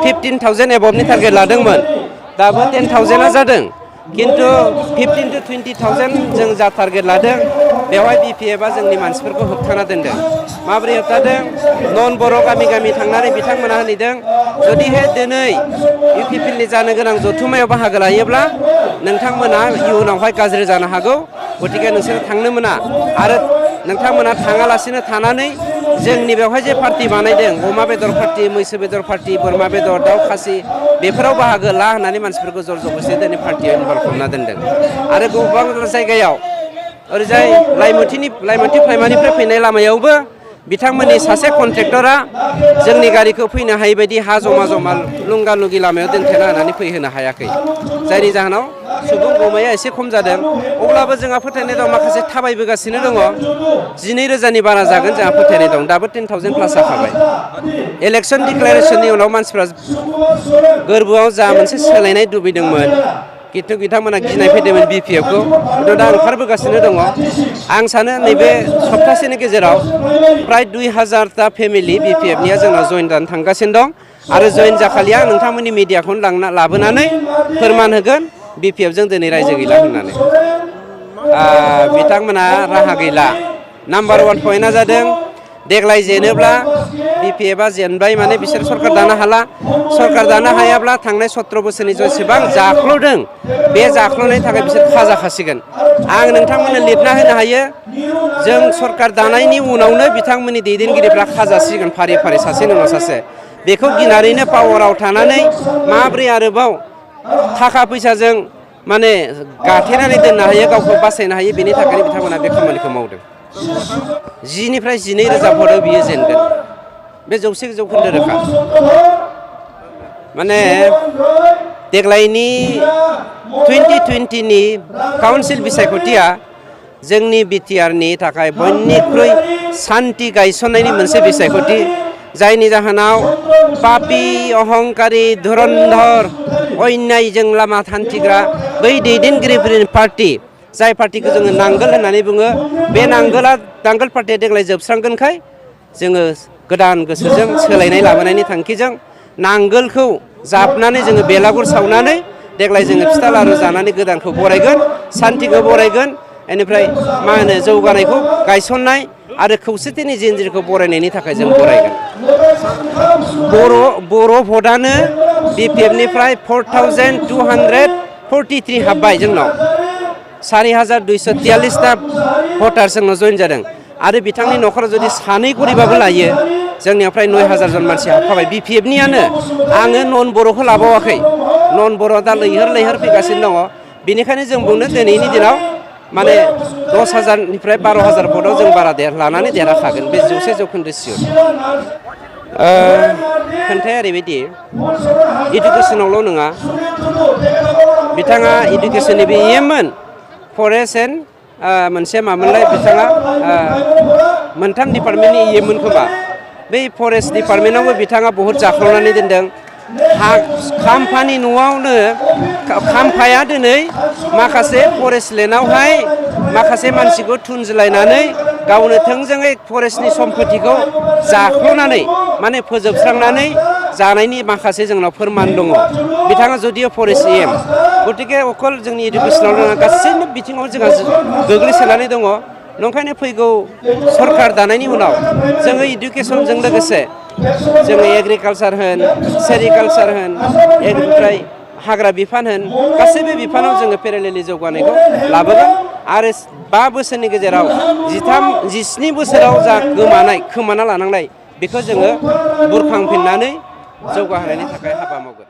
15,000 एबभनि target लादोंमोन दाबो 10,000आ जादों किन्तु 15 to 20,000 जों जा टारगेट लादों बेवहाय BPFआ जोंनि मानसिफोरखौ होबथाना दोनदों माबोरै होबथादों नन बर' गामि गामि थांनानै बिथांमोना होनैदों जुदिहे दिनै UPPLनि जानो गोनां जथुम्मायाव बाहागो लायोब्ला नोंथांमोना इयुनावहाय गाज्रि जानो हागौ गतिके नोंसोर थांनो मोना आरो नोंथांमोना थाङालासिनो थानानै जोंनि बेवहाय जे पार्टि बानायदों अमा बेदर पार्टि मैसो बेदर पार्टि बोरमा बेदर दाउ खासि बेफोराव बाहागो ला होननानै मानसिफोरखौ जर जबरदस्ति दिनै पार्टियाव इनभल्भ खालामना दोनदों आरो गोबां जायगायाव ओरैजाय लाइमोनथि प्राइमारिनिफ्राय फैनाय लामायावबो बिथांमोननि सासे कन्ट्रेक्टरा जोंनि गारिखौ फैनो हायै बायदि हा जमा जमा लुंगा लुंगि लामायाव दोनथेना होनानै फैहोनो हायाखै जायनि जाहोनाव सुबुं गमाया एसे खम जादों अब्लाबो जोंहा फोथायनाय दं माखासे थाबायबोगासिनो दङ 12,000नि बारा जागोन जोंहा फोथायनाय दं दाबो 10,000 प्लास जाखाबाय इलेक्सन डिक्लेरेशननि उनाव मानसिफ्रा गोरबोआव जा मोनसे सोलायनाय लुबैदोंमोन किन्तु बिथांमोना गिनाय फैदोंमोन BPFखौ किन्तु दा ओंखारबोगासिनो दङ आं सानो नैबे सप्तासेनि गेजेराव प्राय 2,000टा फेमिलि BPFनिया जोंनाव जइन जानो थांगासिनो दं आरो जइन जाखालिया नोंथांमोननि मिडियाखौनो लाबोनानै फोरमान होगोन BPFजों दिनै रायजो गैला होननानै बिथांमोना राहा गैला नाम्बार 1 पइन्टआ जादों देग्लाय जेनोब्ला BPFआ जेनबाय माने बिसोर सरकार दानो हाला सरकार दानो हायाब्ला थांनाय 17 बोसोरनि जेसेबां जाख्ल'दों बे जाख्ल'नायनि थाखाय बिसोर खाजा खासिगोन आं नोंथांमोननो लिरना होनो हायो जों सरकार दानायनि उनावनो बिथांमोननि दैदेनगिरिफ्रा खाजासिगोन फारि फारि सासेनि उनाव सासे बेखौ गिनानैनो पावाराव थानानै माब्रै आरोबाव थाखा फैसाजों माने गाथेनानै दोननो हायो गावखौ बासायनो हायो बेनि थाखायनो बिथांमोना बे खामानिखौ मावदों 10निफ्राय 12,000 भटआव बियो जेनगोन बे 100% रोखा माने देग्लायनि 2020नि काउन्सिल बिसायख'थिया जोंनि BTRनि थाखाय बयनिख्रुइ सान्थि गायसननायनि मोनसे बिसायख'थि जायनि जाहोनाव पापि अहंकारि धुरन्धर अन्यायजों लामा हान्थिग्रा बै दैदेनगिरिफोरनि पार्टि जाय पार्टिखौ जोङो नांगोल होननानै बुङो बे नांगोल पार्टिया देग्लाय जोबस्रांगोनखाय जोङो गोदान गोसोजों सोलायनाय लाबोनायनि थांखिजों नांगोलखौ जाबनानै जोङो बेलागुर सावनानै देग्लाय जोङो फिथा लारु जानानै गोदानखौ बरायगोन सान्थिखौ बरायगोन बेनिफ्राय मा होनो जौगानायखौ गायसननाय आरो खौसेथिनि जिन्जिरखौ बरायनायनि थाखाय जों बरायगोन बर' भटआनो BPFनिफ्राय 4,243 हाबबाय जोंनाव 4,243टा भटार जोंनाव जइन जादों आरो बिथांनि न'खराव जुदि सानै गरिबाबो लायो जोंनियाव फ्राय 9,000 जन मानसि हाबखाबाय BPFनियानो आङो नन बर'खौ लाबावाखै नन बर' दा लैहोर फैगासिनो दङ बेनिखायनो जों बुंनो दिनैनि दिनाव माने 10,000निफ्राय 12,000 भटआव जों बारा लानानै देरहाखागोन बे 100% सियर खोन्थाया ओरैबायदि इडुकेसनावल' नङा बिथाङा इडुकेसननिबो EMमोन फरेस्ट एन्ड मोनसे मामोनलाय बिथाङा मोनथाम डिपार्टमेन्टनि EMमोन खोमा बै फरेस्ट डिपार्टमेन्टआवबो बिथाङा बहुद जाख्ल'नानै दोनदों खाम्फानि न'आवनो खाम्फाया दिनै माखासे फरेस्ट लेन्डआवहाय माखासे मानसिखौ थुनज्लायनानै गावनो थोंजोङै फरेस्टनि सम्पतिखौ जाख्ल'नानै माने फोजोबस्रांनानै जानायनि माखासे जोंनाव फोरमान दङ बिथाङा जुदियो फरेस्ट EM गतिके अकल जोंनि इडुकेसनाव नङा गासैबो बिथिङाव जोंहा गोग्लैसोनानै दङ नंखायनो फैगौ सरकार दानायनि उनाव जोङो इडुकेसनजों लोगोसे जोङो एग्रिकालसार होन सेरिकालसार होन ओमफ्राय हाग्रा बिफान होन गासैबो बिफानाव जोङो पेरेलेलि जौगानायखौ लाबोगोन आरो 5 बोसोरनि गेजेराव 17 बोसोराव जा खोमाना लानांनाय बेखौ जोङो बुरखांफिननानै जौगाहोनायनि थाखाय हाबा मावगोन।